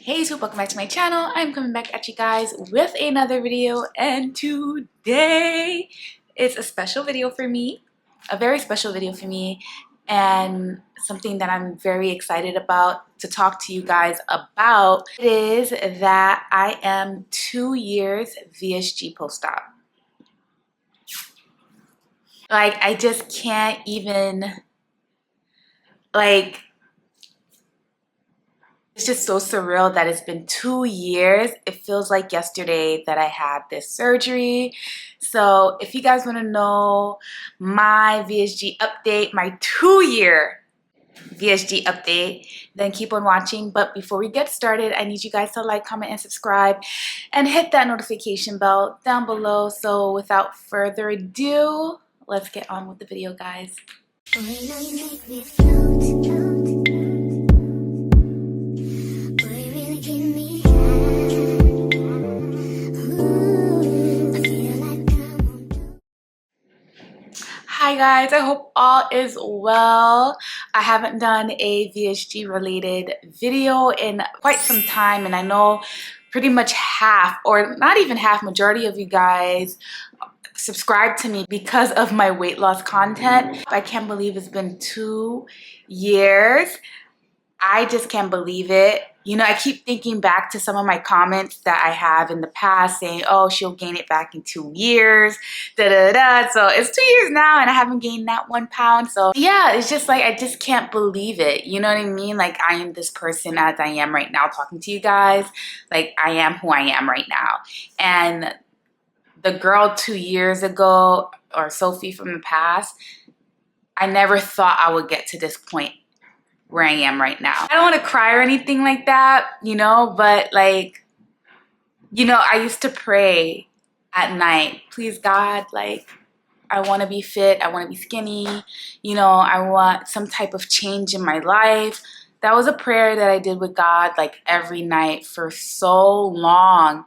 Hey, so welcome back to my channel. I'm coming back at you guys with another video, and today is a special video for me, a very special video for me, and something that I'm very excited about to talk to you guys about. It is that I am 2 years VSG post-op. Like, I just can't even, like, it's just so surreal that it's been 2 years. It feels like yesterday that I had this surgery. So if you guys want to know my VSG update, my 2-year VSG update, then keep on watching. But before we get started, I need you guys to like, comment, and subscribe, and hit that notification bell down below. So without further ado, let's get on with the video, guys. Hi guys, I hope all is well. I haven't done a VSG related video in quite some time, and I know pretty much half, or not even half, majority of you guys subscribe to me because of my weight loss content. I can't believe it's been 2 years. I just can't believe it. You know, I keep thinking back to some of my comments that I have in the past saying, oh, she'll gain it back in 2 years, da-da-da. So it's 2 years now and I haven't gained that 1 pound. So yeah, it's just like, I just can't believe it. You know what I mean? Like, I am this person as I am right now talking to you guys. Like, I am who I am right now. And the girl 2 years ago, or Sophie from the past, I never thought I would get to this point where I am right now. I don't want to cry or anything like that, you know, but like, you know, I used to pray at night, please God, like, I want to be fit, I want to be skinny, you know, I want some type of change in my life. That was a prayer that I did with God like every night for so long.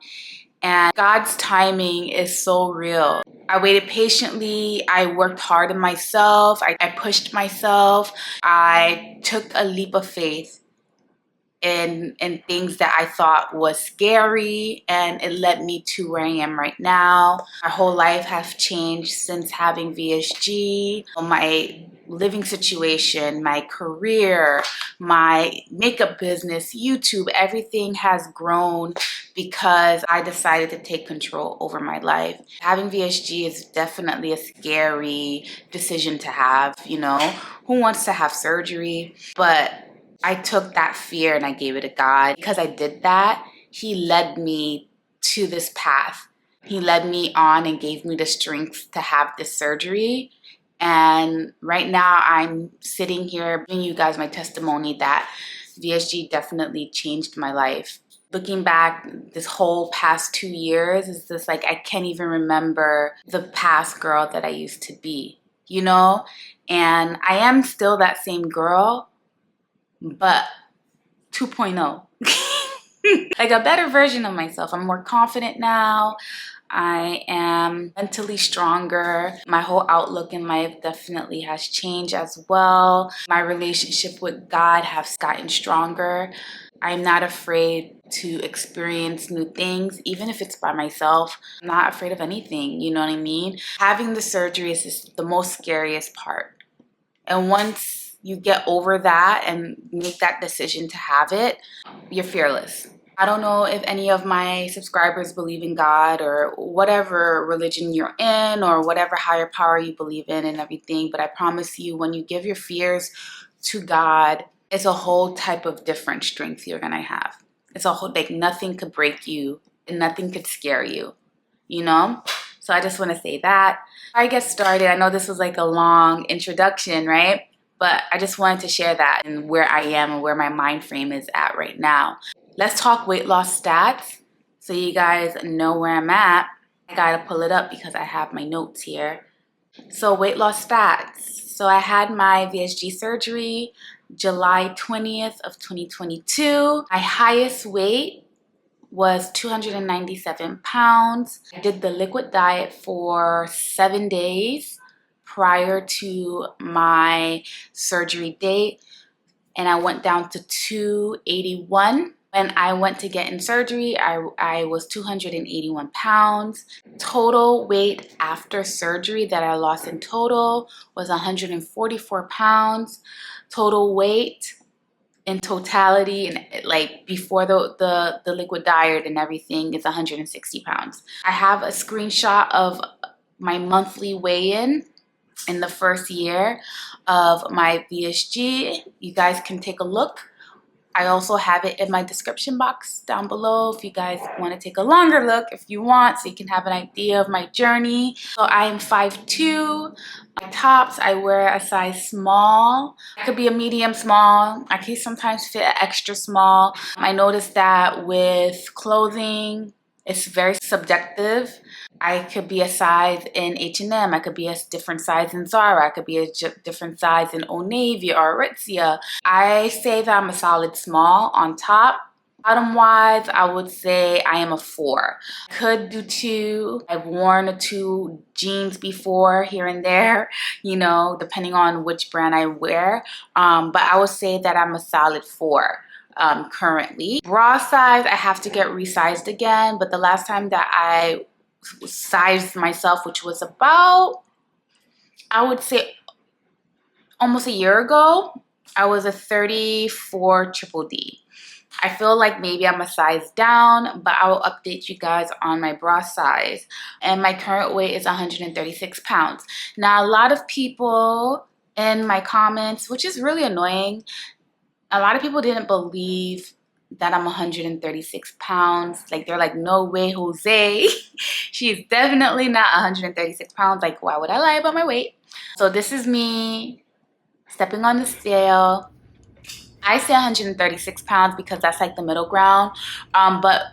And God's timing is so real. I waited patiently. I worked hard on myself. I pushed myself. I took a leap of faith in things that I thought was scary, and it led me to where I am right now. My whole life has changed since having VSG. My living situation, my career, my makeup business, YouTube, everything has grown because I decided to take control over my life. Having VSG is definitely a scary decision to have, you know. Who wants to have surgery? But I took that fear and I gave it to God. Because I did that, He led me to this path. He led me on and gave me the strength to have this surgery. And right now I'm sitting here giving you guys my testimony that VSG definitely changed my life. Looking back, this whole past 2 years is just like, I can't even remember the past girl that I used to be, you know? And I am still that same girl, but 2.0. Like a better version of myself. I'm more confident now. I am mentally stronger. My whole outlook in life definitely has changed as well. My relationship with God has gotten stronger. I'm not afraid to experience new things, even if it's by myself. I'm not afraid of anything, you know what I mean? Having the surgery is just the most scariest part. And once you get over that and make that decision to have it, you're fearless. I don't know if any of my subscribers believe in God or whatever religion you're in or whatever higher power you believe in and everything, but I promise you, when you give your fears to God, it's a whole type of different strength you're gonna have. It's a whole, like, nothing could break you and nothing could scare you, you know? So I just want to say that. Before I get started, I know this was like a long introduction, right? But I just wanted to share that and where I am and where my mind frame is at right now. Let's talk weight loss stats so you guys know where I'm at. I gotta pull it up because I have my notes here. So weight loss stats. So I had my VSG surgery July 20th of 2022. My highest weight was 297 pounds. I did the liquid diet for 7 days prior to my surgery date, and I went down to 281. When When I went to get in surgery, I was 281 pounds. Total weight after surgery that I lost in total was 144 pounds. Total weight in totality, and like before the liquid diet and everything, is 160 pounds. I have a screenshot of my monthly weigh-in in the first year of my VSG. You guys can take a look. I also have it in my description box down below if you guys want to take a longer look, if you want, so you can have an idea of my journey. So I am 5'2". My tops, I wear a size small. It could be a medium small. I can sometimes fit an extra small. I noticed that with clothing, it's very subjective. I could be a size in H&M. I could be a different size in Zara. I could be a different size in Old Navy or Aritzia. I say that I'm a solid small on top. Bottom wise, I would say I am a 4. Could do 2. I've worn a 2 jeans before here and there, you know, depending on which brand I wear. But I would say that I'm a solid 4. Currently. Bra size, I have to get resized again, but the last time that I sized myself, which was about, I would say almost a year ago, I was a 34 triple D. I feel like maybe I'm a size down, but I will update you guys on my bra size. And my current weight is 136 pounds. Now, a lot of people in my comments, which is really annoying, a lot of people didn't believe that I'm 136 pounds. Like, they're like, no way, Jose. She's definitely not 136 pounds. Like, why would I lie about my weight? So this is me stepping on the scale. I say 136 pounds because that's like the middle ground. But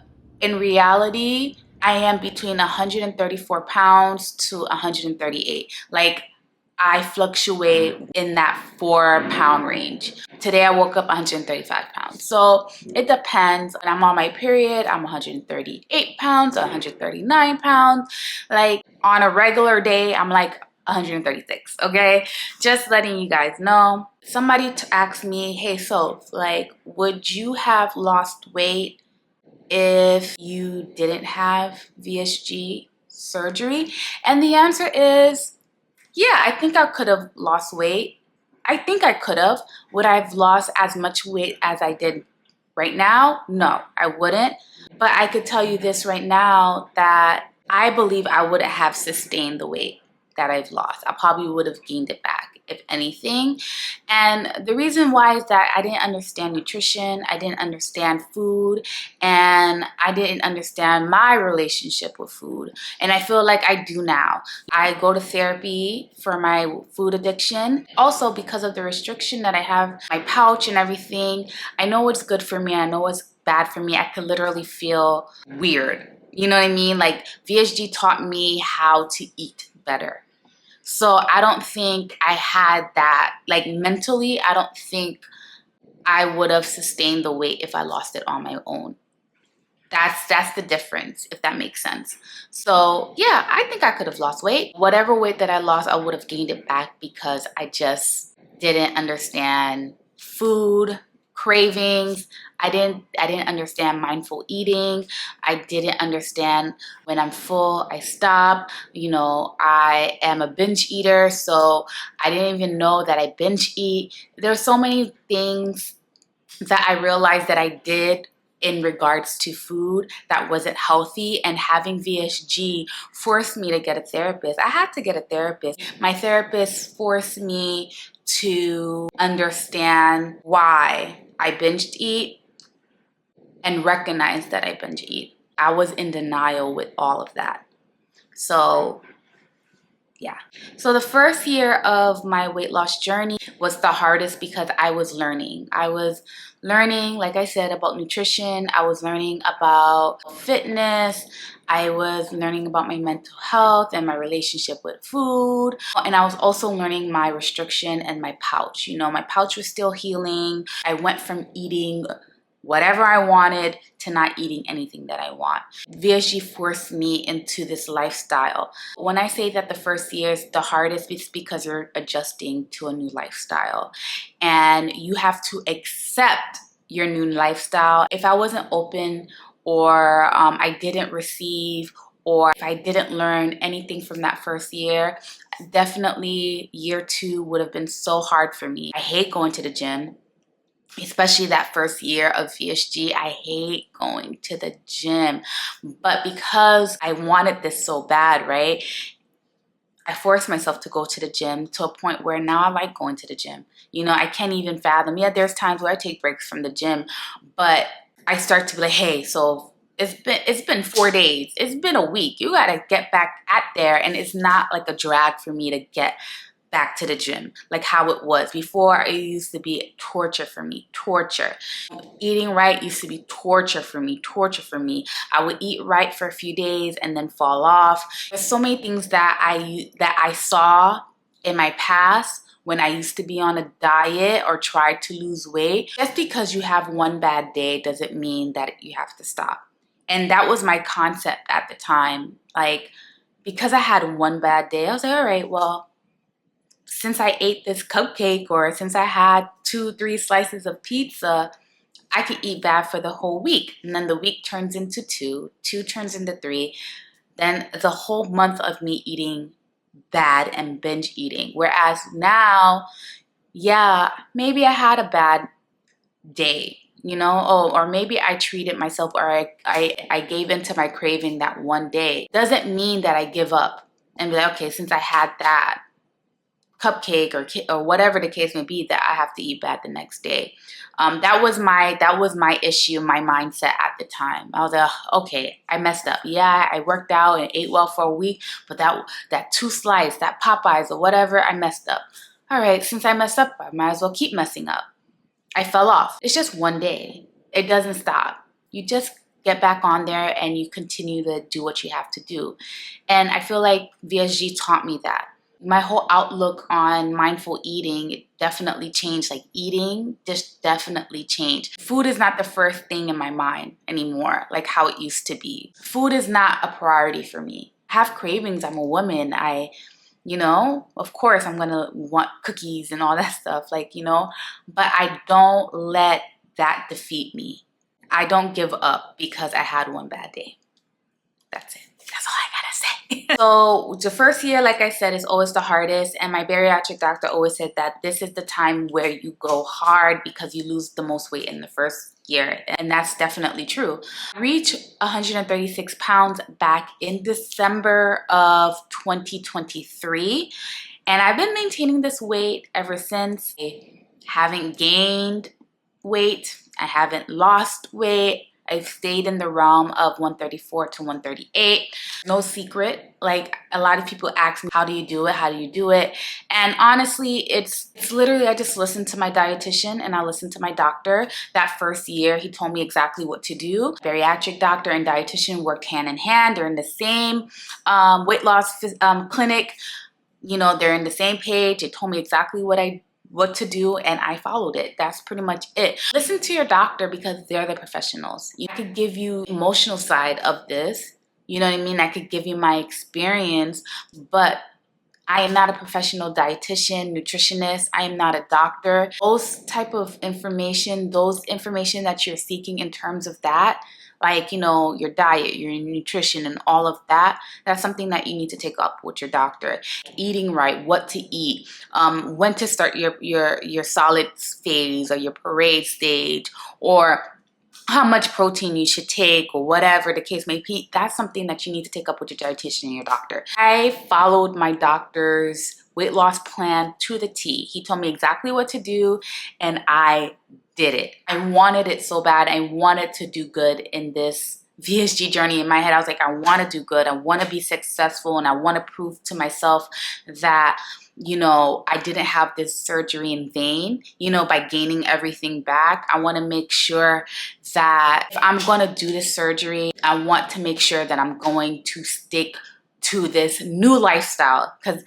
in reality, I am between 134 pounds to 138. Like, I fluctuate in that 4-pound range. Today I woke up 135 pounds. So it depends. When I'm on my period, I'm 138 pounds, 139 pounds. Like, on a regular day, I'm like 136, okay? Just letting you guys know. Somebody asked me, hey, Soph, like, would you have lost weight if you didn't have VSG surgery? And the answer is, yeah, I think I could have lost weight. I think I could have. Would I have lost as much weight as I did right now? No, I wouldn't. But I could tell you this right now, that I believe I wouldn't have sustained the weight that I've lost. I probably would have gained it back, if anything. And the reason why is that I didn't understand nutrition, I didn't understand food, and I didn't understand my relationship with food. And I feel like I do now. I go to therapy for my food addiction. Also, because of the restriction that I have, my pouch and everything, I know what's good for me, I know what's bad for me. I could literally feel weird. You know what I mean? Like, VSG taught me how to eat better. So I don't think I had that, like, mentally, I don't think I would have sustained the weight if I lost it on my own. That's the difference, if that makes sense. So yeah, I think I could have lost weight. Whatever weight that I lost, I would have gained it back because I just didn't understand food, cravings. I didn't understand mindful eating. I didn't understand when I'm full, I stop. You know, I am a binge eater, so I didn't even know that I binge eat. There's so many things that I realized that I did in regards to food that wasn't healthy, and having VSG forced me to get a therapist. I had to get a therapist. My therapist forced me to understand why I binged eat and recognize that I binge eat. I was in denial with all of that. So yeah. So the first year of my weight loss journey was the hardest because I was learning. I was learning, like I said, about nutrition. I was learning about fitness. I was learning about my mental health and my relationship with food. And I was also learning my restriction and my pouch. You know, my pouch was still healing. I went from eating whatever I wanted to not eating anything that I want. VSG forced me into this lifestyle. When I say that the first year is the hardest, it's because you're adjusting to a new lifestyle. And you have to accept your new lifestyle. If I wasn't open, or I didn't receive, or if I didn't learn anything from that first year, definitely year 2 would have been so hard for me. I hate going to the gym, especially that first year of VSG. I hate going to the gym, but because I wanted this so bad, right? I forced myself to go to the gym to a point where now I like going to the gym. You know, I can't even fathom. Yeah, there's times where I take breaks from the gym, but I start to be like, hey, so it's been 4 days. It's been a week. You gotta get back at there. And it's not like a drag for me to get back to the gym like how it was before. It used to be torture for me. Torture. Eating right used to be torture for me. Torture for me. I would eat right for a few days and then fall off. There's so many things that I saw in my past when I used to be on a diet or tried to lose weight. Just because you have one bad day doesn't mean that you have to stop. And that was my concept at the time. Like, because I had one bad day, I was like, all right, well, since I ate this cupcake, or since I had 2-3 slices of pizza, I could eat bad for the whole week. And then the week turns into 2, 2 turns into 3. Then the whole month of me eating bad and binge eating. Whereas now, yeah, maybe I had a bad day, you know, oh, or maybe I treated myself, or I gave into my craving that one day. Doesn't mean that I give up and be like, okay, since I had that cupcake or whatever the case may be, that I have to eat bad the next day. That was my issue, my mindset at the time. I was like, okay, I messed up. Yeah, I worked out and ate well for a week, but that 2 slice, that Popeyes or whatever, I messed up. All right, since I messed up, I might as well keep messing up. I fell off. It's just one day. It doesn't stop. You just get back on there and you continue to do what you have to do. And I feel like VSG taught me that. My whole outlook on mindful eating definitely changed. Like, eating just definitely changed. Food is not the first thing in my mind anymore, like how it used to be. Food is not a priority for me. I have cravings. I'm a woman. You know, of course I'm gonna want cookies and all that stuff, like, you know, but I don't let that defeat me. I don't give up because I had one bad day. That's it. That's all I gotta say. So the first year, like I said, is always the hardest. And my bariatric doctor always said that this is the time where you go hard because you lose the most weight in the first year. And that's definitely true. I reached 136 pounds back in December of 2023. And I've been maintaining this weight ever since. I haven't gained weight. I haven't lost weight. I've stayed in the realm of 134 to 138. No secret. Like, a lot of people ask me, how do you do it? How do you do it? And honestly, it's literally, I just listen to my dietitian and I listen to my doctor. That first year, he told me exactly what to do. Bariatric doctor and dietitian worked hand in hand. They're in the same weight loss clinic. You know, they're in the same page. They told me exactly what to do, and I followed it. That's pretty much it. Listen to your doctor because they're the professionals. You could give you emotional side of this. You know what I mean? I could give you my experience, but I am not a professional dietitian, nutritionist. I am not a doctor. Those type of information, those information that you're seeking in terms of that, like, you know, your diet, your nutrition, and all of that, that's something that you need to take up with your doctor. Eating right, what to eat, when to start your solid phase or your parade stage, or how much protein you should take, or whatever the case may be. That's something that you need to take up with your dietitian and your doctor. I followed my doctor's weight loss plan to the T. He told me exactly what to do, and I did it. I wanted it so bad. I wanted to do good in this VSG journey. In my head, I was like, I want to do good. I want to be successful, and I want to prove to myself that, you know, I didn't have this surgery in vain, you know, by gaining everything back. I want to make sure that if I'm going to do this surgery, I want to make sure that I'm going to stick to this new lifestyle, because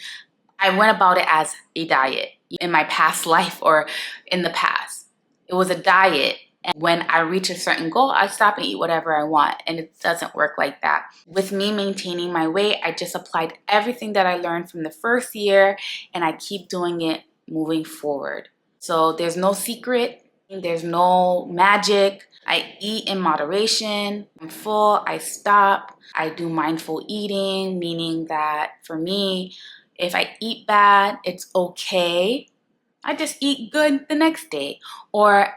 I went about it as a diet in my past life, or in the past. It was a diet. And when I reach a certain goal, I stop and eat whatever I want. And it doesn't work like that. With me maintaining my weight, I just applied everything that I learned from the first year, and I keep doing it moving forward. So there's no secret. There's no magic. I eat in moderation. I'm full, I stop. I do mindful eating, meaning that for me, if I eat bad, it's okay. I just eat good the next day. Or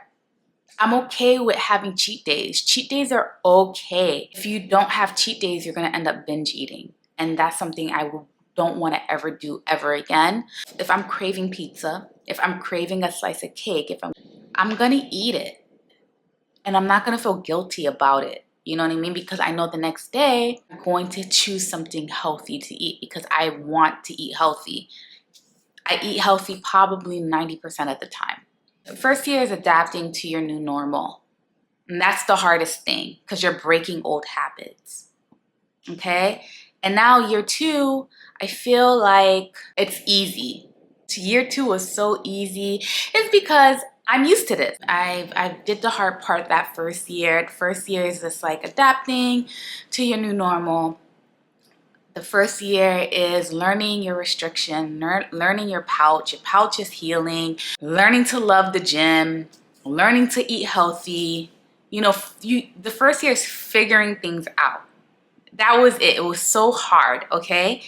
I'm okay with having cheat days. Cheat days are okay. If you don't have cheat days, you're gonna end up binge eating. And that's something I don't wanna ever do ever again. If I'm craving pizza, if I'm craving a slice of cake, I'm gonna eat it. And I'm not gonna feel guilty about it. You know what I mean? Because I know the next day I'm going to choose something healthy to eat because I want to eat healthy. I eat healthy probably 90% of the time. The first year is adapting to your new normal. And that's the hardest thing because you're breaking old habits. Okay? And now year 2, I feel like it's easy. Year 2 was so easy. It's because I'm used to this. I did the hard part that first year. The first year is just like adapting to your new normal. The first year is learning your restriction, learning your pouch. Your pouch is healing, learning to love the gym, learning to eat healthy. You know, the first year is figuring things out. That was it. It was so hard, okay?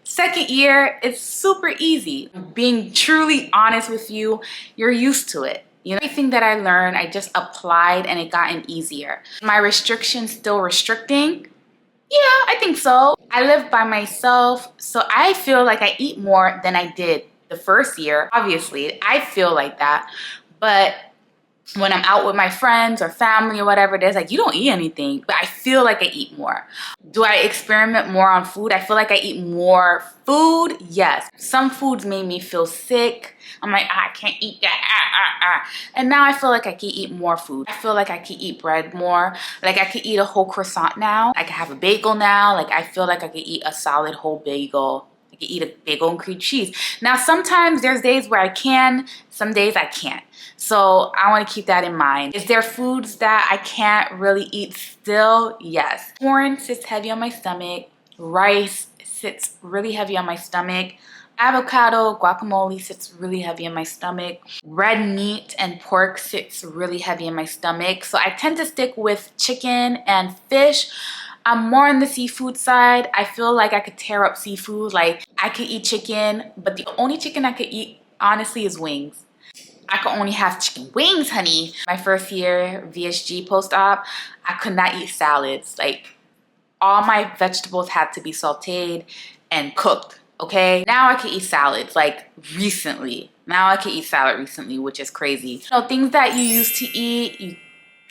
Second year, it's super easy. Being truly honest with you, you're used to it. You know, everything that I learned, I just applied and it gotten easier. My restrictions still restricting? Yeah, I think so. I live by myself, so I feel like I eat more than I did the first year. Obviously, I feel like that. But when I'm out with my friends or family or whatever it is, like, you don't eat anything, but I feel like I eat more. Do I experiment more on food? I feel like I eat more food. Yes. Some foods made me feel sick. I'm like, I can't eat that. And now I feel like I can eat more food. I feel like I can eat bread more. Like I could eat a whole croissant now. I can have a bagel now. Like I feel like I could eat a solid whole bagel. I can eat a bagel and cream cheese. Now, sometimes there's days where I can, some days I can't. So I want to keep that in mind. Is there foods that I can't really eat still? Yes. Corn sits heavy on my stomach. Rice sits really heavy on my stomach. Avocado, guacamole sits really heavy in my stomach. Red meat and pork sits really heavy in my stomach. So I tend to stick with chicken and fish. I'm more on the seafood side. I feel like I could tear up seafood. Like I could eat chicken, but the only chicken I could eat, honestly, is wings. I could only have chicken wings, honey. My first year VSG post-op, I could not eat salads. Like all my vegetables had to be sauteed and cooked, okay? Now I can eat salads, like recently. Now I can eat salad recently, which is crazy. You know, things that you used to eat, you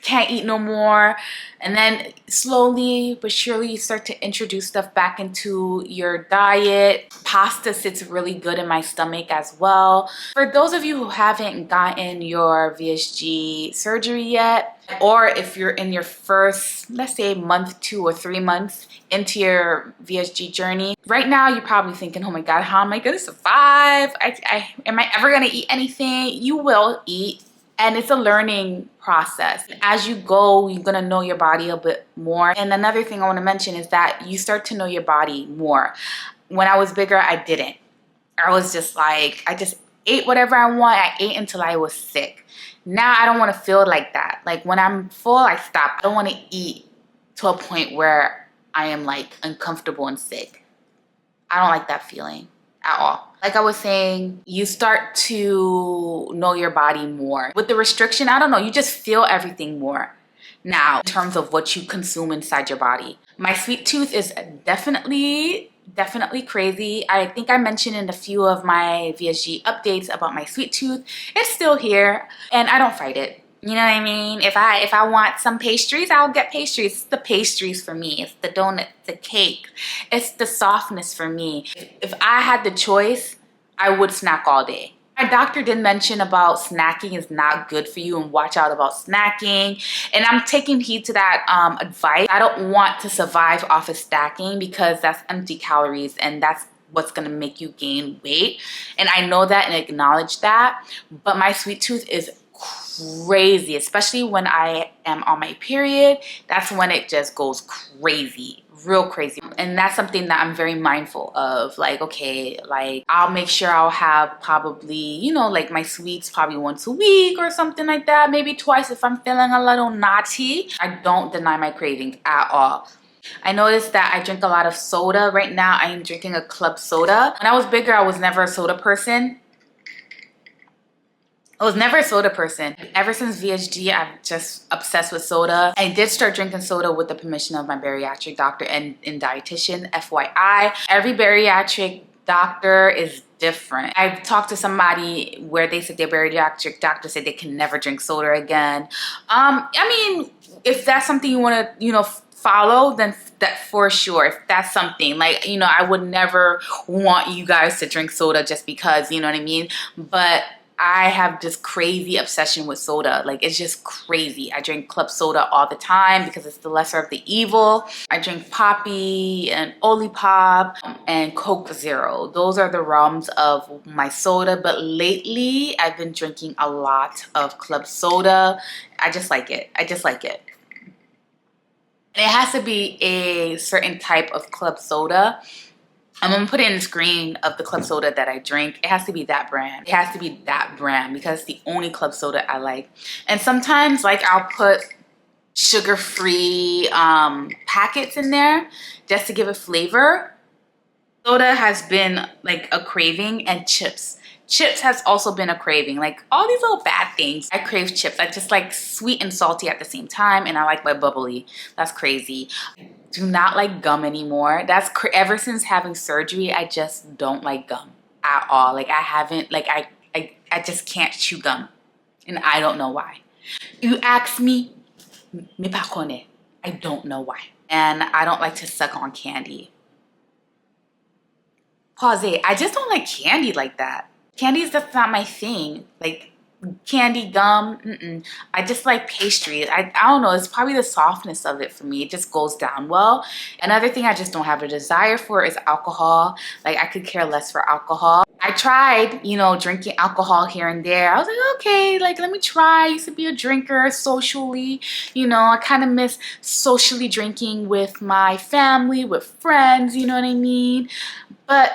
can't eat no more. And then slowly but surely you start to introduce stuff back into your diet. Pasta sits really good in my stomach as well. For those of you who haven't gotten your VSG surgery yet, or if you're in your first, let's say month 2 or 3 months into your VSG journey, right now you're probably thinking, oh my God, how am I gonna survive? Am I ever gonna eat anything? You will eat. And it's a learning process. As you go, you're gonna know your body a bit more. And another thing I wanna mention is that you start to know your body more. When I was bigger, I didn't. I was just like, I just ate whatever I want. I ate until I was sick. Now I don't wanna feel like that. Like when I'm full, I stop. I don't wanna eat to a point where I am like uncomfortable and sick. I don't like that feeling at all. Like I was saying, you start to know your body more. With the restriction, I don't know, you just feel everything more now in terms of what you consume inside your body. My sweet tooth is definitely crazy. I think I mentioned in a few of my VSG updates about my sweet tooth. It's still here and I don't fight it. You know what I mean? If I want some pastries, I'll get pastries. It's the pastries for me. It's the donut, the cake. It's the softness for me. If I had the choice, I would snack all day. My doctor did mention about snacking is not good for you and watch out about snacking. And I'm taking heed to that advice. I don't want to survive off of snacking because that's empty calories and that's what's gonna make you gain weight. And I know that and acknowledge that, but my sweet tooth is crazy, especially when I am on my period. That's when it just goes crazy, real crazy. And that's something that I'm very mindful of. Like, okay, like I'll make sure I'll have probably, you know, like my sweets probably once a week or something like that, maybe twice if I'm feeling a little naughty. I don't deny my cravings at all. I noticed that I drink a lot of soda. Right now I am drinking a club soda. When I was bigger, I was never a soda person. I was never a soda person. Ever since VSG, I'm just obsessed with soda. I did start drinking soda with the permission of my bariatric doctor and dietitian, FYI. Every bariatric doctor is different. I've talked to somebody where they said their bariatric doctor said they can never drink soda again. I mean, if that's something you want to, you know, follow, then that for sure. If that's something like, you know, I would never want you guys to drink soda just because, you know what I mean? But I have this crazy obsession with soda. Like, it's just crazy. I drink club soda all the time because it's the lesser of the evil. I drink Poppy and Olipop and Coke Zero. Those are the realms of my soda. But lately, I've been drinking a lot of club soda. I just like it. I just like it. And it has to be a certain type of club soda. I'm gonna put in the screen of the club soda that I drink. It has to be that brand. It has to be that brand because it's the only club soda I like. And sometimes, like, I'll put sugar-free packets in there just to give it flavor. Soda has been like a craving, and chips. Chips has also been a craving. Like, all these little bad things. I crave chips. I just like sweet and salty at the same time, and I like my bubbly. That's crazy. Do not like gum anymore. That's ever since having surgery, I just don't like gum at all. Like, I haven't, like, I just can't chew gum, and I don't know why. You ask me, me pa kone. I don't know why. And I don't like to suck on candy. Pause it. I just don't like candy like that. Candy is just not my thing. Like, candy, gum, I just like pastry. I don't know, it's probably the softness of it for me. It just goes down well. Another thing I just don't have a desire for is alcohol. Like, I could care less for alcohol. I tried, you know, drinking alcohol here and there. I was like, okay, like, let me try. I used to be a drinker socially. You know, I kind of miss socially drinking with my family, with friends, you know what I mean? But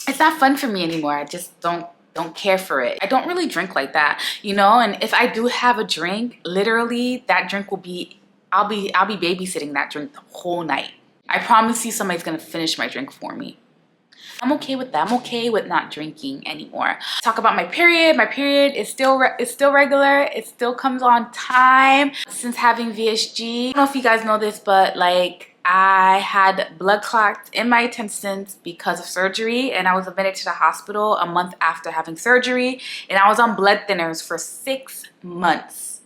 it's not fun for me anymore. I just don't care for it. I don't really drink like that, you know? And if I do have a drink, literally that drink will be, I'll be babysitting that drink the whole night. I promise you somebody's gonna finish my drink for me. I'm okay with that. I'm okay with not drinking anymore. Talk about my period. My period is still regular. It still comes on time. Since having VSG, I don't know if you guys know this, but like, I had blood clots in my intestines because of surgery, and I was admitted to the hospital a month after having surgery, and I was on blood thinners for 6 months.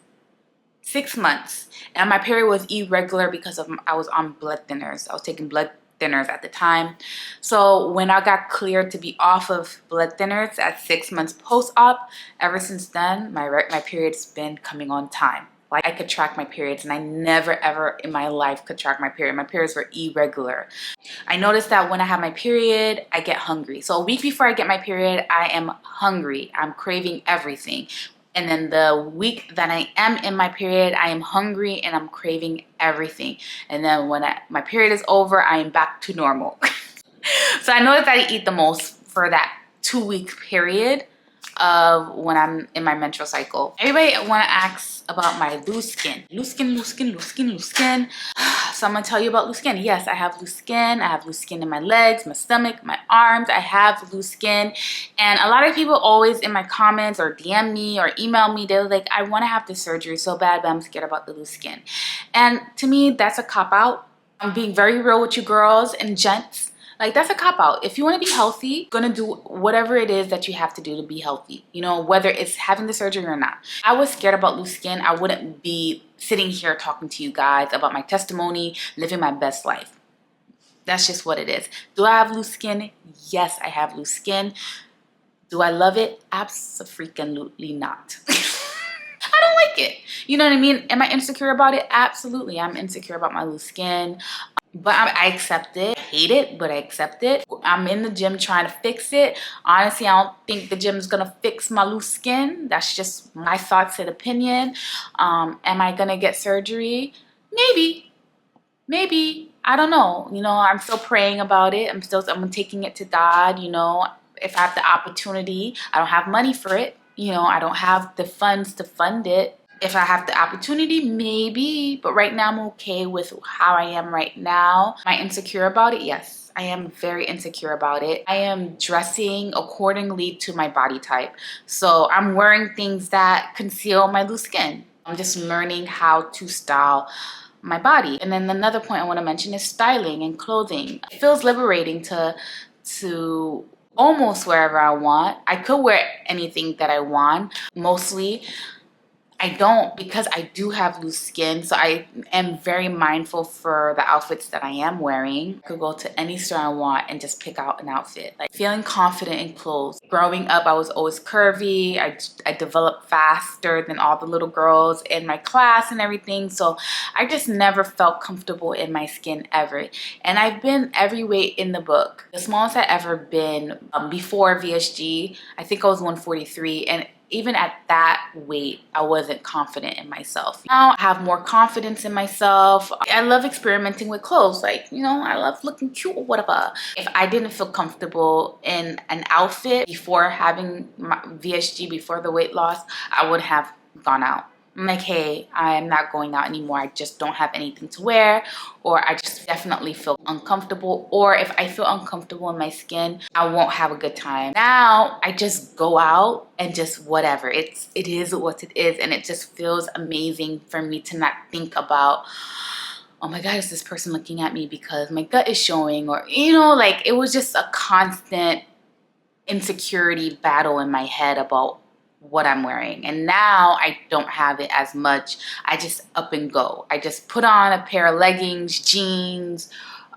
6 months. And my period was irregular because of I was on blood thinners. I was taking blood thinners at the time. So when I got cleared to be off of blood thinners at 6 months post-op, ever since then, my period's been coming on time. Like, I could track my periods, and I never ever in my life could track my period. My periods were irregular. I noticed that when I have my period, I get hungry. So a week before I get my period, I am hungry. I'm craving everything. And then the week that I am in my period, I am hungry and I'm craving everything. And then when my period is over, I am back to normal. So I noticed that I eat the most for that 2-week period of when I'm in my menstrual cycle. Everybody want to ask about my loose skin. Loose skin, loose skin, loose skin, loose skin. So I'm gonna tell you about loose skin. Yes, I have loose skin. I have loose skin in my legs, my stomach, my arms. I have loose skin. And a lot of people always in my comments or DM me or email me, they're like, I want to have this surgery so bad, but I'm scared about the loose skin. And to me, that's a cop-out. I'm being very real with you girls and gents. Like, that's a cop-out. If you want to be healthy, gonna do whatever it is that you have to do to be healthy. You know, whether it's having the surgery or not. I was scared about loose skin. I wouldn't be sitting here talking to you guys about my testimony, living my best life. That's just what it is. Do I have loose skin? Yes, I have loose skin. Do I love it? Absolutely not. I don't like it. You know what I mean? Am I insecure about it? Absolutely. I'm insecure about my loose skin. but I accept it. I hate it, but I accept it. I'm in the gym trying to fix it. Honestly, I don't think the gym is gonna fix my loose skin. That's just my thoughts and opinion. Am I gonna get surgery? Maybe. Maybe. I don't know. You know, I'm still praying about it. I'm taking it to God, you know. If I have the opportunity, I don't have money for it. You know, I don't have the funds to fund it. If I have the opportunity, maybe. But right now I'm okay with how I am right now. Am I insecure about it? Yes. I am very insecure about it. I am dressing accordingly to my body type. So I'm wearing things that conceal my loose skin. I'm just learning how to style my body. And then another point I want to mention is styling and clothing. It feels liberating to almost wherever I want. I could wear anything that I want. Mostly I don't, because I do have loose skin, so I am very mindful for the outfits that I am wearing. I could go to any store I want and just pick out an outfit. Like feeling confident in clothes. Growing up, I was always curvy. I developed faster than all the little girls in my class and everything, so I just never felt comfortable in my skin ever. And I've been every weight in the book. The smallest I ever been before VSG, I think I was 143, and even at that weight, I wasn't confident in myself. Now I have more confidence in myself. I love experimenting with clothes. Like, you know, I love looking cute or whatever. If I didn't feel comfortable in an outfit before having my VSG, before the weight loss, I would have gone out. I'm like, hey, I'm not going out anymore. I just don't have anything to wear, or I just definitely feel uncomfortable. Or if I feel uncomfortable in my skin, I won't have a good time. Now I just go out and just whatever. It is what it is, and it just feels amazing for me to not think about, oh my God, is this person looking at me because my gut is showing? Or, you know, like it was just a constant insecurity battle in my head about what I'm wearing. And now I don't have it as much. I just up and go. I just put on a pair of leggings, jeans,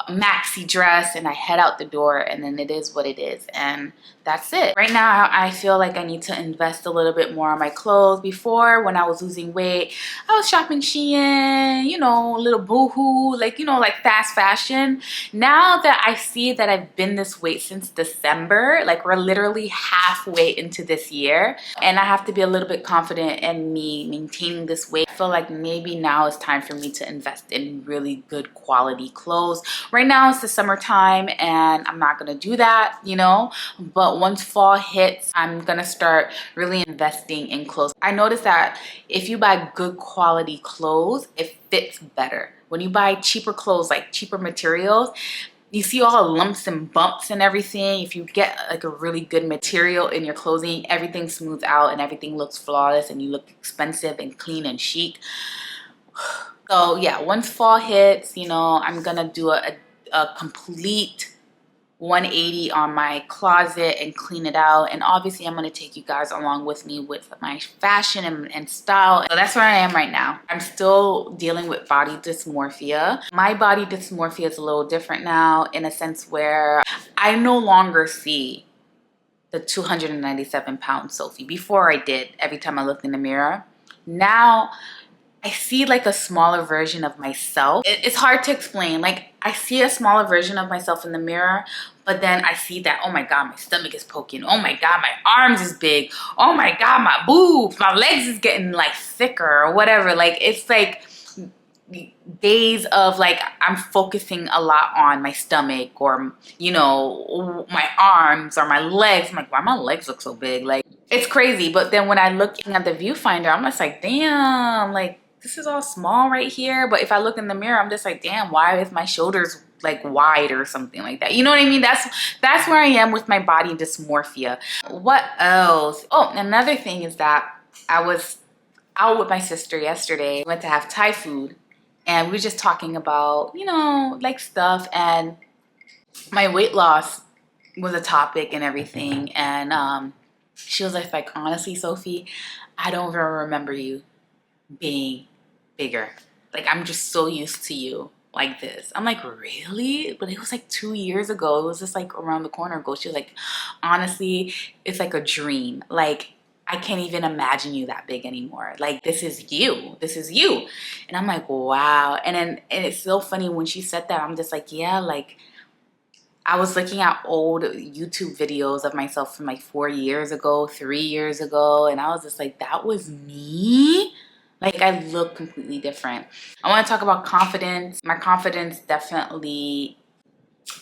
a maxi dress, and I head out the door, and then it is what it is. And that's it. Right now, I feel like I need to invest a little bit more on my clothes. Before, when I was losing weight, I was shopping Shein, you know, a little boohoo, like, you know, like fast fashion. Now that I see that I've been this weight since December, like we're literally halfway into this year, and I have to be a little bit confident in me maintaining this weight. I feel like maybe now is time for me to invest in really good quality clothes. Right now it's the summertime and I'm not gonna do that, you know, but once fall hits, I'm gonna start really investing in clothes. I noticed that if you buy good quality clothes, it fits better. When you buy cheaper clothes, like cheaper materials, you see all the lumps and bumps and everything. If you get like a really good material in your clothing, everything smooths out and everything looks flawless and you look expensive and clean and chic. So yeah, once fall hits, you know, I'm gonna do a complete 180 on my closet and clean it out. And obviously I'm gonna take you guys along with me with my fashion and style. So that's where I am right now. I'm still dealing with body dysmorphia. My body dysmorphia is a little different now, in a sense where I no longer see the 297-pound Sophie. Before I did, every time I looked in the mirror. Now I see like a smaller version of myself. It's hard to explain. Like I see a smaller version of myself in the mirror, but then I see that, oh my God, my stomach is poking. Oh my God, my arms is big. Oh my God, my boobs, my legs is getting like thicker or whatever. Like it's like days of like I'm focusing a lot on my stomach, or you know, my arms or my legs. I'm like, why my legs look so big? Like it's crazy. But then when I look at the viewfinder, I'm just like, damn, like this is all small right here. But if I look in the mirror, I'm just like, damn, why is my shoulders like wide or something like that? You know what I mean? That's where I am with my body dysmorphia. What else? Oh, another thing is that I was out with my sister yesterday. We went to have Thai food, and we were just talking about, you know, like stuff, and my weight loss was a topic and everything. And she was like, honestly, Sophie, I don't even remember you being bigger. Like, I'm just so used to you like this. I'm like, really? But it was like 2 years ago. It was just like around the corner ago. She was like, honestly, it's like a dream. Like, I can't even imagine you that big anymore. Like, this is you. This is you. And I'm like, wow. And it's so funny when she said that, I'm just like, yeah, like, I was looking at old YouTube videos of myself from like 4 years ago, 3 years ago, and I was just like, that was me? Like, I look completely different. I want to talk about confidence. My confidence definitely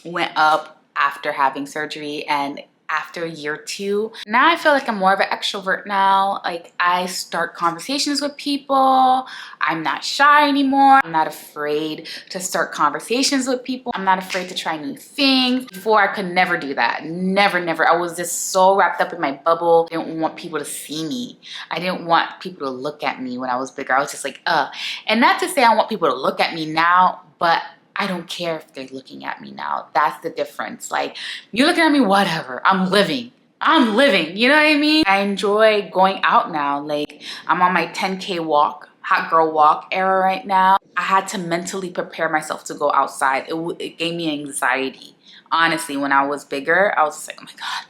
went up after having surgery and after year 2. Now I feel like I'm more of an extrovert now. Like, I start conversations with people. I'm not shy anymore. I'm not afraid to start conversations with people. I'm not afraid to try new things. Before, I could never do that. Never, never. I was just so wrapped up in my bubble. I didn't want people to see me. I didn't want people to look at me when I was bigger. I was just like, And not to say I want people to look at me now, but I don't care if they're looking at me now. That's the difference. Like, you looking at me, whatever. I'm living. I'm living. You know what I mean? I enjoy going out now. Like, I'm on my 10K walk, hot girl walk era right now. I had to mentally prepare myself to go outside. It gave me anxiety. Honestly, when I was bigger, I was just like, oh my God,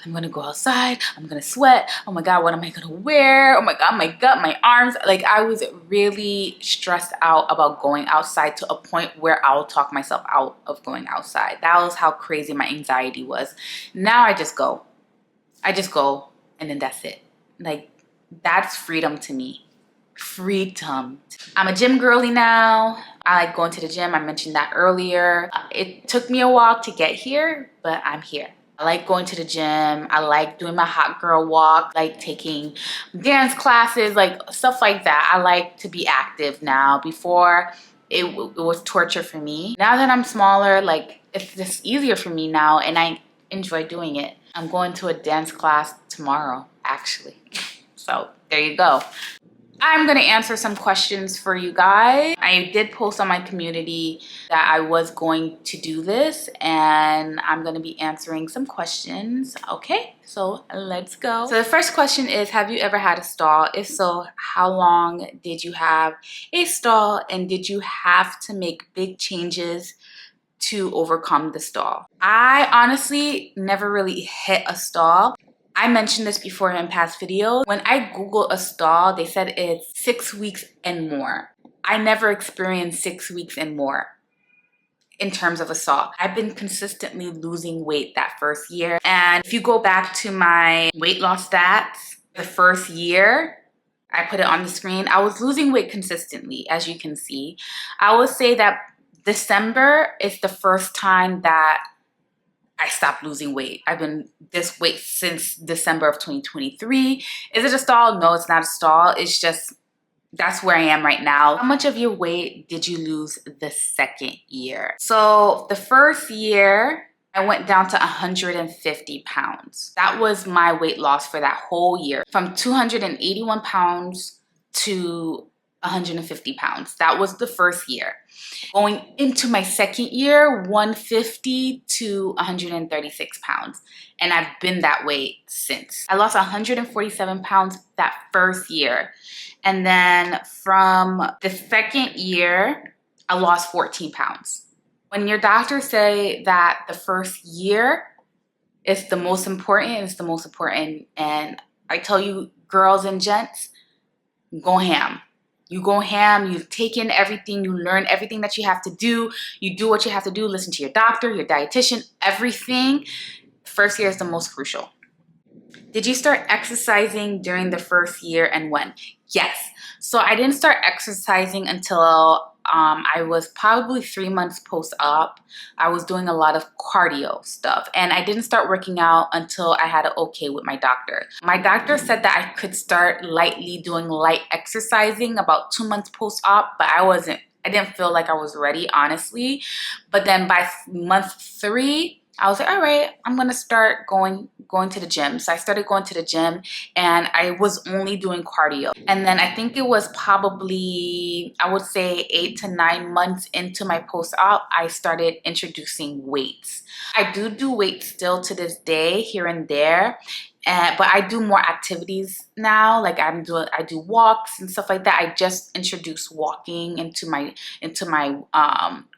I'm gonna go outside, I'm gonna sweat, oh my God, what am I gonna wear? Oh my God, my gut, my arms. Like, I was really stressed out about going outside to a point where I'll talk myself out of going outside. That was how crazy my anxiety was. Now I just go. I just go, and then that's it. Like, that's freedom to me. Freedom. I'm a gym girly now. I like going to the gym. I mentioned that earlier. It took me a while to get here, but I'm here. I like going to the gym. I like doing my hot girl walk, like taking dance classes, like stuff like that. I like to be active now. Before, it was torture for me. Now that I'm smaller, like, it's just easier for me now, and I enjoy doing it. I'm going to a dance class tomorrow, actually. So there you go. I'm gonna answer some questions for you guys. I did post on my community that I was going to do this, and I'm gonna be answering some questions. Okay, so let's go. So the first question is, have you ever had a stall? If so, how long did you have a stall, and did you have to make big changes to overcome the stall? I honestly never really hit a stall. I mentioned this before in past videos. When I Googled a stall, they said it's 6 weeks and more. I never experienced 6 weeks and more in terms of a stall. I've been consistently losing weight that first year. And if you go back to my weight loss stats, the first year, I put it on the screen, I was losing weight consistently, as you can see. I would say that December is the first time that I stopped losing weight. I've been this weight since December of 2023. Is it a stall? No, it's not a stall. It's just, that's where I am right now. How much of your weight did you lose the second year? So the first year, I went down to 150 pounds. That was my weight loss for that whole year. From 281 pounds to 150 pounds. That was the first year. Going into my second year, 150 to 136 pounds. And I've been that weight since. I lost 147 pounds that first year. And then from the second year, I lost 14 pounds. When your doctors say that the first year is the most important, it's the most important. And I tell you, girls and gents, go ham. You go ham, you take in everything, you learn everything that you have to do, you do what you have to do, listen to your doctor, your dietitian, everything. First year is the most crucial. Did you start exercising during the first year, and when? Yes. So I didn't start exercising until I was probably 3 months post-op. I was doing a lot of cardio stuff, and I didn't start working out until I had an okay with my doctor. My doctor said that I could start lightly doing light exercising about 2 months post-op, but I didn't feel like I was ready, honestly. But then by month 3, I was like, all right, I'm gonna start going to the gym. So I started going to the gym, and I was only doing cardio. And then I think it was probably, I would say 8 to 9 months into my post-op, I started introducing weights. I do weights still to this day, here and there. But I do more activities now. Like I do walks and stuff like that. I just introduced walking into my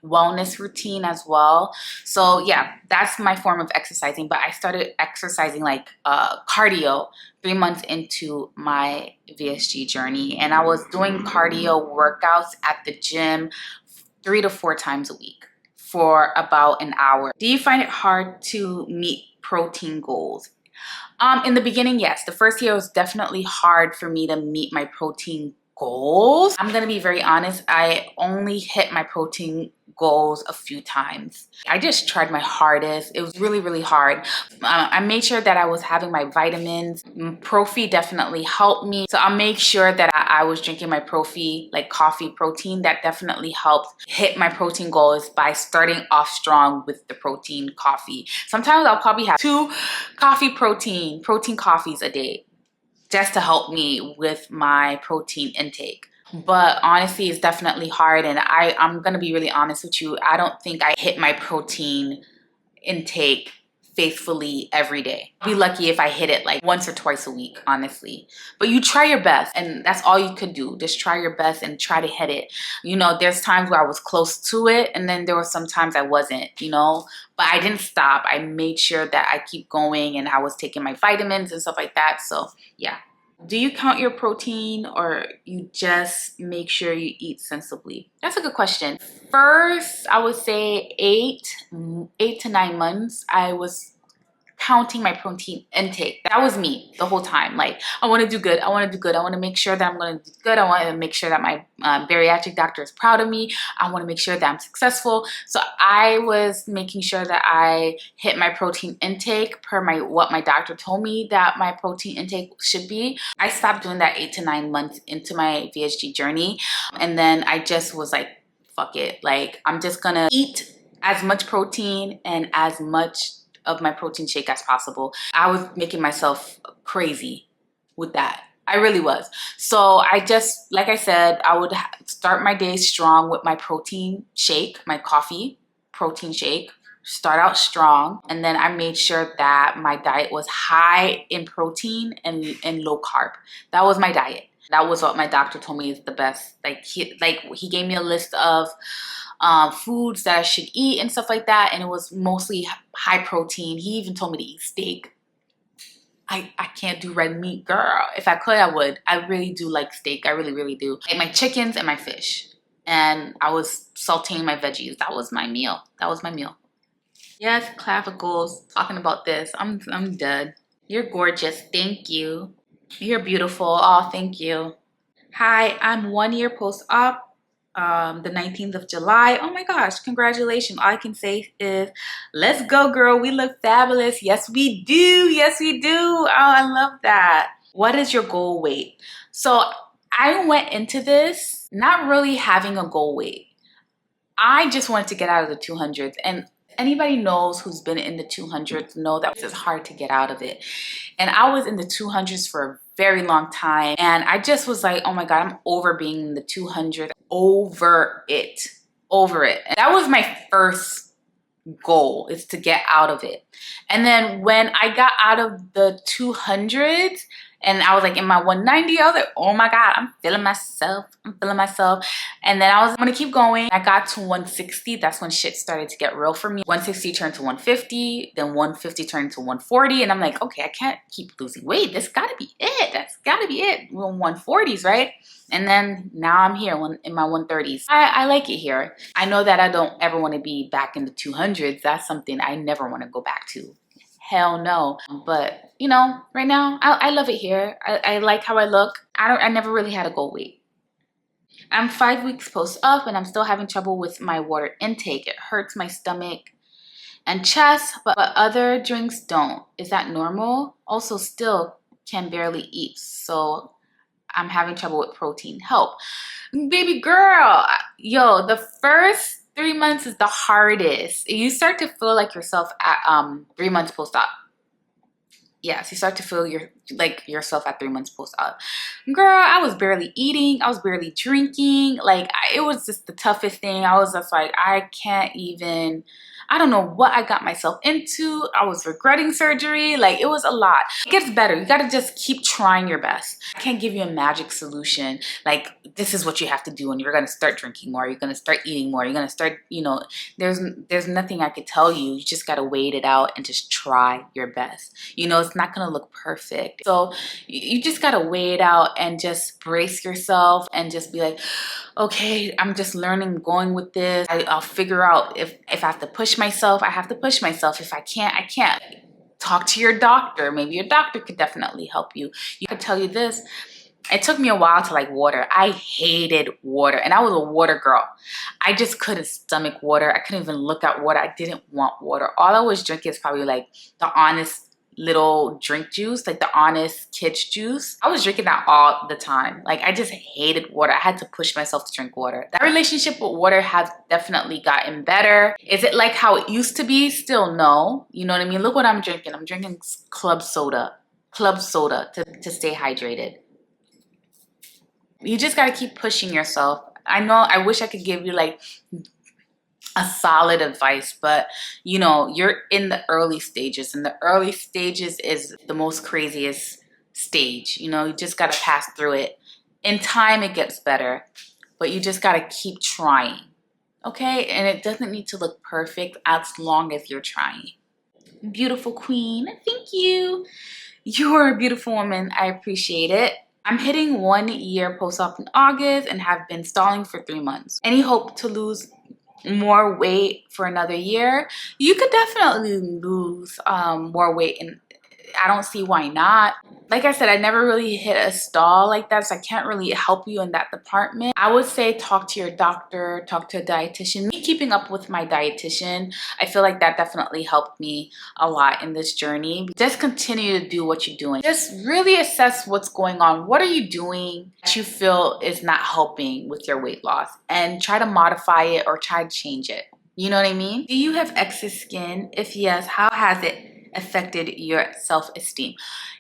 wellness routine as well. So yeah, that's my form of exercising. But I started exercising like cardio 3 months into my VSG journey, and I was doing cardio workouts at the gym 3 to 4 times a week for about an hour. Do you find it hard to meet protein goals? In the beginning, yes. The first year was definitely hard for me to meet my protein goals. I'm gonna be very honest, I only hit my protein goals a few times. I just tried my hardest. It was really, really hard. I made sure that I was having my vitamins. Profi definitely helped me. So I'll make sure that I was drinking my Profi, like coffee protein. That definitely helped hit my protein goals by starting off strong with the protein coffee. Sometimes I'll probably have 2 protein coffees a day just to help me with my protein intake. But honestly, it's definitely hard, and I'm gonna be really honest with you. I don't think I hit my protein intake faithfully every day. I'd be lucky if I hit it like once or twice a week, honestly. But you try your best, and that's all you could do. Just try your best and try to hit it. You know, there's times where I was close to it, and then there were some times I wasn't, you know. But I didn't stop. I made sure that I keep going, and I was taking my vitamins and stuff like that. So yeah. Do you count your protein, or you just make sure you eat sensibly? That's a good question. First, I would say 8 to 9 months, I was counting my protein intake. That was me the whole time. Like, I want to do good. I want to do good. I want to make sure that I'm going to do good. I want to make sure that my bariatric doctor is proud of me. I want to make sure that I'm successful. So I was making sure that I hit my protein intake per what my doctor told me that my protein intake should be. I stopped doing that 8 to 9 months into my VSG journey. And then I just was like, fuck it. Like, I'm just going to eat as much protein and as much of my protein shake as possible. I was making myself crazy with that. I really was. So I just, like I said, I would start my day strong with my protein shake, my coffee protein shake. Start out strong, and then I made sure that my diet was high in protein and low carb. That was my diet. That was what my doctor told me is the best. Like he gave me a list of foods that I should eat and stuff like that, and it was mostly high protein. He even told me to eat steak. I can't do red meat, girl. If I could, I would. I really do like steak. I really, really do. Like my chickens and my fish. And I was sauteing my veggies. That was my meal. That was my meal. Yes, clavicles. Talking about this. I'm dead. You're gorgeous. Thank you. You're beautiful. Oh, thank you. Hi, I'm 1 year post-op, the 19th of July. Oh my gosh, congratulations. All I can say is, let's go, girl. We look fabulous. Yes, we do. Yes, we do. Oh, I love that. What is your goal weight? So I went into this not really having a goal weight. I just wanted to get out of the 200s, and anybody knows who's been in the 200s know that it's hard to get out of it. And I was in the 200s for a very long time, and I just was like, oh my God, I'm over being in the 200s. Over it. And that was my first goal, is to get out of it. And then when I got out of the 200s and I was like in my 190, I was like, oh my God, I'm feeling myself. And then I was gonna keep going. I got to 160. That's when shit started to get real for me. 160 turned to 150, then 150 turned to 140. And I'm like, okay, I can't keep losing weight. This gotta be it. That's gotta be it. We're 140s, right? And then now I'm here in my 130s. I like it here. I know that I don't ever want to be back in the 200s. That's something I never want to go back to. Hell no. But you know, right now I love it here. I like how I look. I never really had a goal weight. I'm 5 weeks post-op and I'm still having trouble with my water intake. It hurts my stomach and chest, but other drinks don't. Is that normal? Also, still can barely eat, so I'm having trouble with protein. Help. Baby girl, yo, the first 3 months is the hardest. You start to feel like yourself at 3 months post-op. yes, you start to feel yourself at 3 months post-op. Girl, I was barely eating. I was barely drinking. Like, it was just the toughest thing. I was just like, I can't even, I don't know what I got myself into. I was regretting surgery. Like, it was a lot. It gets better. You got to just keep trying your best. I can't give you a magic solution. Like, this is what you have to do, and you're going to start drinking more. You're going to start eating more. You're going to start, you know, there's nothing I could tell you. You just got to wait it out and just try your best. You know, it's not going to look perfect. So you just got to weigh it out and just brace yourself and just be like, okay, I'm just learning, going with this. I'll figure out if I have to push myself, I have to push myself. If I can't, I can't. Talk to your doctor. Maybe your doctor could definitely help you. You could tell you this. It took me a while to like water. I hated water, and I was a water girl. I just couldn't stomach water. I couldn't even look at water. I didn't want water. All I was drinking is probably like the Honest little drink juice, like the Honest kids juice. I was drinking that all the time. Like, I just hated water. I had to push myself to drink water. That relationship with water has definitely gotten better. Is it like how it used to be? Still no. You know what I mean? Look what I'm drinking. I'm drinking club soda. Club soda to stay hydrated. You just got to keep pushing yourself. I know I wish I could give you like a solid advice, but you know, you're in the early stages, and the early stages is the most craziest stage. You know, you just got to pass through it. In time, it gets better, but you just got to keep trying. Okay? And it doesn't need to look perfect as long as you're trying. Beautiful queen. Thank you. You're a beautiful woman. I appreciate it. I'm hitting 1 year post-op in August and have been stalling for 3 months. Any hope to lose more weight for another year? You could definitely lose more weight, and I don't see why not. Like I said, I never really hit a stall like that, so I can't really help you in that department. I would say talk to your doctor, talk to a dietitian. Me keeping up with my dietitian, I feel like that definitely helped me a lot in this journey. Just continue to do what you're doing. Just really assess what's going on. What are you doing that you feel is not helping with your weight loss? And try to modify it or try to change it. You know what I mean? Do you have excess skin? If yes, how has it affected your self-esteem?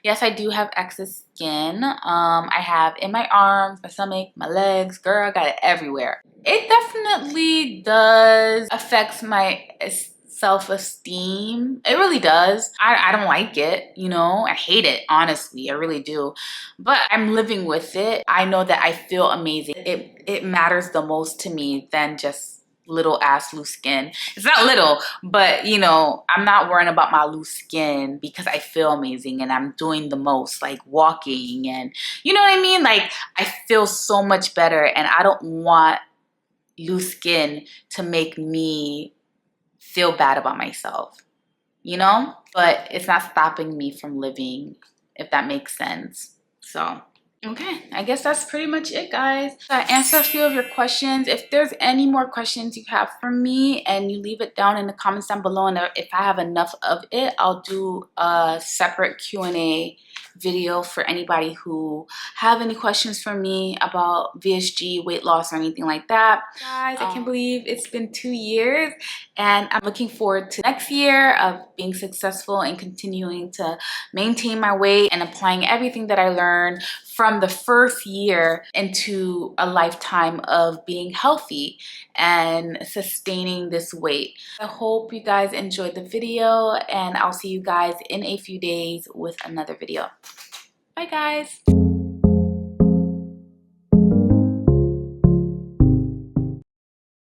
Yes, I do have excess skin. I have in my arms, my stomach, my legs. Girl, I got it everywhere. It definitely does affect my self-esteem. It really does. I don't like it, you know. I hate it, honestly. I really do. But I'm living with it. I know that I feel amazing. It matters the most to me than just little ass loose skin. It's not little, but you know, I'm not worrying about my loose skin because I feel amazing and I'm doing the most, like walking, and you know what I mean? Like, I feel so much better, and I don't want loose skin to make me feel bad about myself, you know? But it's not stopping me from living, if that makes sense. So okay, I guess that's pretty much it, guys. I answered a few of your questions. If there's any more questions you have for me, and you leave it down in the comments down below, and if I have enough of it, I'll do a separate Q&A video for anybody who have any questions for me about VSG, weight loss, or anything like that. Guys, I can't believe it's been 2 years, and I'm looking forward to next year of being successful and continuing to maintain my weight and applying everything that I learned from the first year into a lifetime of being healthy and sustaining this weight. I hope you guys enjoyed the video, and I'll see you guys in a few days with another video. Bye, guys.